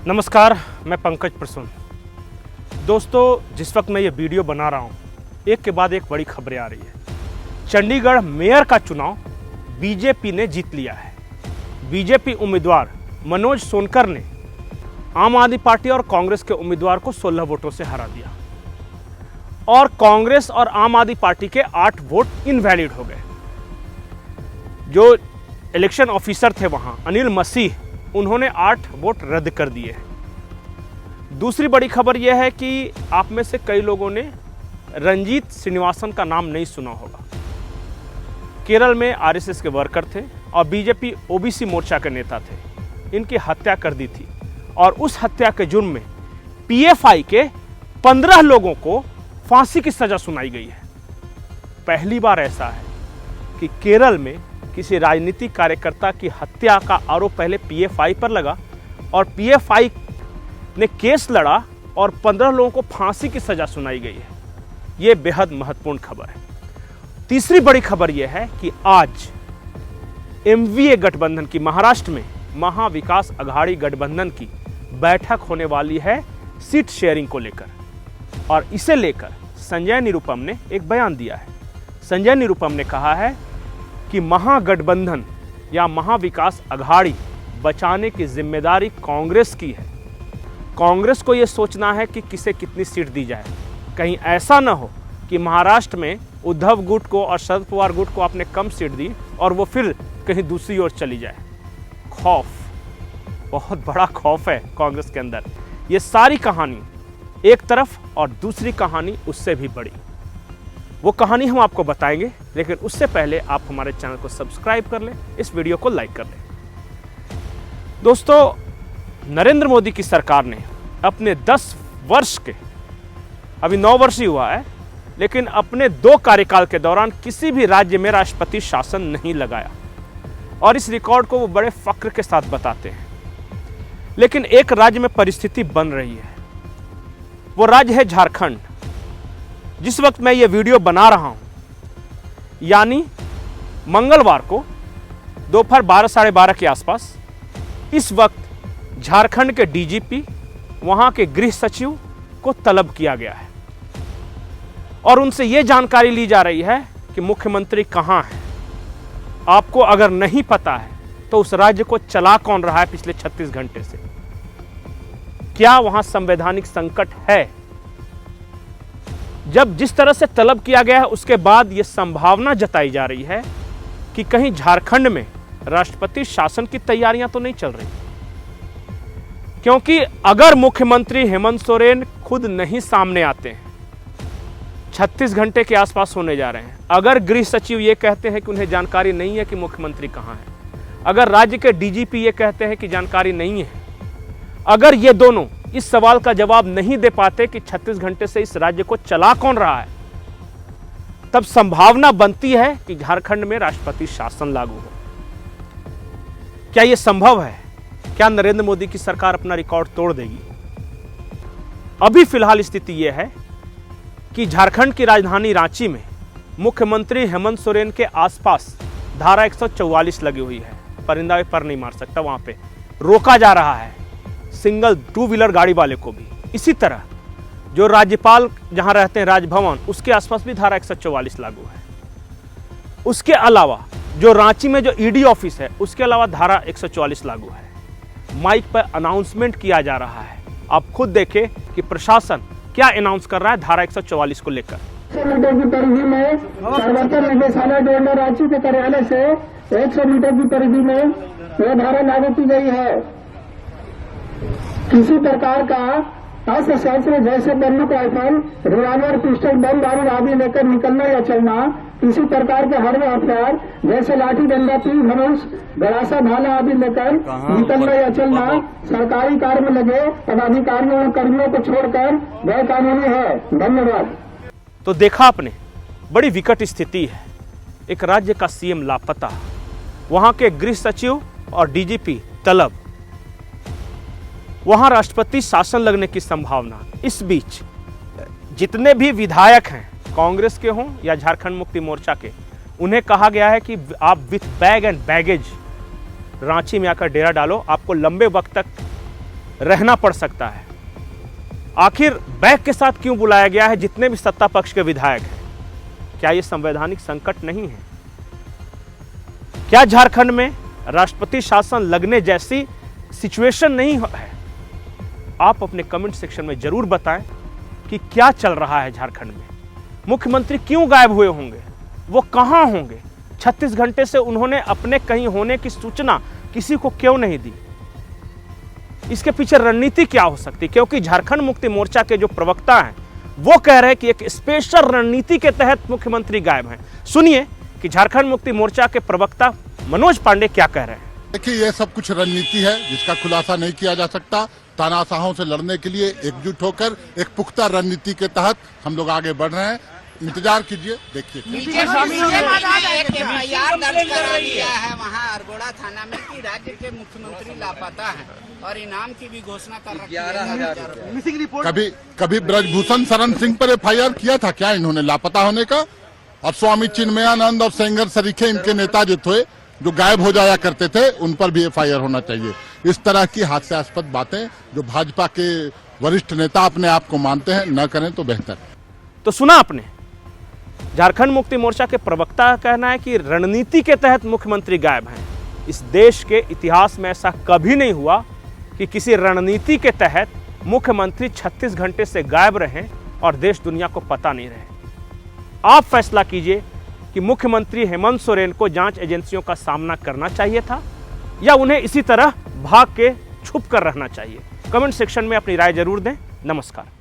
नमस्कार, मैं पंकज प्रसून। दोस्तों, जिस वक्त मैं ये वीडियो बना रहा हूँ, एक के बाद एक बड़ी खबरें आ रही है। चंडीगढ़ मेयर का चुनाव बीजेपी ने जीत लिया है। बीजेपी उम्मीदवार मनोज सोनकर ने आम आदमी पार्टी और कांग्रेस के उम्मीदवार को 16 वोटों से हरा दिया और कांग्रेस और आम आदमी पार्टी के 8 वोट इनवैलिड हो गए। जो इलेक्शन ऑफिसर थे वहां, अनिल मसीह, उन्होंने 8 वोट रद्द कर दिए। दूसरी बड़ी खबर यह है कि आप में से कई लोगों ने रंजीत श्रीनिवासन का नाम नहीं सुना होगा। केरल में आरएसएस के वर्कर थे और बीजेपी ओबीसी मोर्चा के नेता थे। इनकी हत्या कर दी थी और उस हत्या के जुर्म में पीएफआई के 15 लोगों को फांसी की सजा सुनाई गई है। पहली बार ऐसा है कि केरल में किसी राजनीतिक कार्यकर्ता की हत्या का आरोप पहले पीएफआई पर लगा और पीएफआई ने केस लड़ा और 15 लोगों को फांसी की सजा सुनाई गई है। यह बेहद महत्वपूर्ण खबर है। तीसरी बड़ी खबर यह है कि आज एमवीए गठबंधन की, महाराष्ट्र में महाविकास अघाड़ी गठबंधन की बैठक होने वाली है सीट शेयरिंग को लेकर, और इसे लेकर संजय निरुपम ने एक बयान दिया है। संजय निरुपम ने कहा है कि महागठबंधन या महाविकास अघाड़ी बचाने की जिम्मेदारी कांग्रेस की है। कांग्रेस को यह सोचना है कि किसे कितनी सीट दी जाए। कहीं ऐसा ना हो कि महाराष्ट्र में उद्धव गुट को और शरद पवार गुट को आपने कम सीट दी और वो फिर कहीं दूसरी ओर चली जाए। खौफ, बहुत बड़ा खौफ है कांग्रेस के अंदर। ये सारी कहानी एक तरफ और दूसरी कहानी उससे भी बड़ी, वो कहानी हम आपको बताएंगे, लेकिन उससे पहले आप हमारे चैनल को सब्सक्राइब कर लें, इस वीडियो को लाइक कर लें। दोस्तों, नरेंद्र मोदी की सरकार ने अपने 10 वर्ष के, अभी 9 वर्ष ही हुआ है, लेकिन अपने 2 कार्यकाल के दौरान किसी भी राज्य में राष्ट्रपति शासन नहीं लगाया और इस रिकॉर्ड को वो बड़े फक्र के साथ बताते हैं। लेकिन एक राज्य में परिस्थिति बन रही है, वो राज्य है झारखंड। जिस वक्त मैं ये वीडियो बना रहा हूं, यानी मंगलवार को दोपहर 12 साढ़े 12 के आसपास, इस वक्त झारखंड के डीजीपी, वहां के गृह सचिव को तलब किया गया है और उनसे यह जानकारी ली जा रही है कि मुख्यमंत्री कहां है। आपको अगर नहीं पता है तो उस राज्य को चला कौन रहा है पिछले 36 घंटे से? क्या वहां संवैधानिक संकट है? जब जिस तरह से तलब किया गया है, उसके बाद यह संभावना जताई जा रही है कि कहीं झारखंड में राष्ट्रपति शासन की तैयारियां तो नहीं चल रही, क्योंकि अगर मुख्यमंत्री हेमंत सोरेन खुद नहीं सामने आते हैं, 36 घंटे के आसपास होने जा रहे हैं, अगर गृह सचिव ये कहते हैं कि उन्हें जानकारी नहीं है कि मुख्यमंत्री कहां है, अगर राज्य के डीजीपी ये कहते हैं कि जानकारी नहीं है, अगर ये दोनों इस सवाल का जवाब नहीं दे पाते कि 36 घंटे से इस राज्य को चला कौन रहा है, तब संभावना बनती है कि झारखंड में राष्ट्रपति शासन लागू हो। क्या यह संभव है? क्या नरेंद्र मोदी की सरकार अपना रिकॉर्ड तोड़ देगी? अभी फिलहाल स्थिति यह है कि झारखंड की राजधानी रांची में मुख्यमंत्री हेमंत सोरेन के आसपास धारा 144 लगी हुई है। परिंदा पर नहीं मार सकता, वहां पे रोका जा रहा है सिंगल 2 व्हीलर गाड़ी वाले को भी। इसी तरह जो राज्यपाल जहां रहते हैं राजभवन, उसके आसपास भी धारा 144 लागू है। उसके अलावा जो रांची में जो ईडी ऑफिस है, उसके अलावा धारा 144 लागू है। माइक पर अनाउंसमेंट किया जा रहा है। आप खुद देखें कि प्रशासन क्या अनाउंस कर रहा है धारा 144 को लेकर। मीटर की परिधि में प्रवर्तन निदेशालय डोंडा रांची के कार्यालय से 100 मीटर की परिधि में यह धारा लागू की गई है। किसी प्रकार का अस्त्र जैसे बंदूक, राइफल, रिवॉल्वर, पिस्टल, बम बारूद आदि लेकर निकलना या चलना, किसी प्रकार के हथियार हथियार जैसे लाठी, डंडा, तीर, धनुष, गड़ासा, भाला आदि लेकर निकलना या चलना सरकारी कार्य में लगे पदाधिकारियों और कर्मियों को छोड़कर गैर कानूनी है। धन्यवाद। तो देखा आपने, बड़ी विकट स्थिति है। एक राज्य का सीएम लापता, वहां के गृह सचिव और डीजीपी तलब, वहां राष्ट्रपति शासन लगने की संभावना। इस बीच जितने भी विधायक हैं, कांग्रेस के हों या झारखंड मुक्ति मोर्चा के, उन्हें कहा गया है कि आप with bag and baggage Ranchi में आकर डेरा डालो, आपको लंबे वक्त तक रहना पड़ सकता है। आखिर बैग के साथ क्यों बुलाया गया है जितने भी सत्ता पक्ष के विधायक हैं? क्या यह संवैधानिक संकट नहीं है? क्या झारखंड में राष्ट्रपति शासन लगने जैसी सिचुएशन नहीं है? आप अपने कमेंट सेक्शन में जरूर बताएं कि क्या चल रहा है झारखंड में। मुख्यमंत्री क्यों गायब हुए होंगे? वो कहां होंगे? 36 घंटे से उन्होंने अपने कहीं होने की सूचना किसी को क्यों नहीं दी? इसके पीछे रणनीति क्या हो सकती? क्योंकि झारखंड मुक्ति मोर्चा के जो प्रवक्ता हैं वो कह रहे हैं कि एक स्पेशल रणनीति के तहत मुख्यमंत्री गायब हैं। सुनिए कि झारखंड मुक्ति मोर्चा के प्रवक्ता मनोज पांडे क्या कह रहे हैं। देखिए, यह सब कुछ रणनीति है जिसका खुलासा नहीं किया जा सकता। तानाशाहों से लड़ने के लिए एकजुट होकर एक पुख्ता रणनीति के तहत हम लोग आगे बढ़ रहे हैं। इंतजार कीजिए, देखिए। एफआईआर दर्ज करा लिया है वहाँ अरगोड़ा थाना में कि राज्य के मुख्यमंत्री लापता हैं और इनाम की भी घोषणा कर रखी है। 11,000 कभी ब्रजभूषण शरण सिंह पर एफआईआर किया था क्या इन्होंने लापता होने का? और स्वामी चिन्मयानंद और सेंगर सरीखे इनके नेता जो थे, जो गायब हो जाया करते थे, उन पर भी एफआईआर होना चाहिए। इस तरह की हास्यास्पद बातें जो भाजपा के वरिष्ठ नेता अपने आप को मानते हैं, न करें तो बेहतर। तो सुना आपने, झारखंड मुक्ति मोर्चा के प्रवक्ता का कहना है कि रणनीति के तहत मुख्यमंत्री गायब हैं। इस देश के इतिहास में ऐसा कभी नहीं हुआ कि किसी रणनीति के तहत मुख्यमंत्री 36 घंटे से गायब रहें और देश दुनिया को पता नहीं रहे। आप फैसला कीजिए कि मुख्यमंत्री हेमंत सोरेन को जांच एजेंसियों का सामना करना चाहिए था या उन्हें इसी तरह भाग के छुप कर रहना चाहिए। कमेंट सेक्शन में अपनी राय जरूर दें। नमस्कार।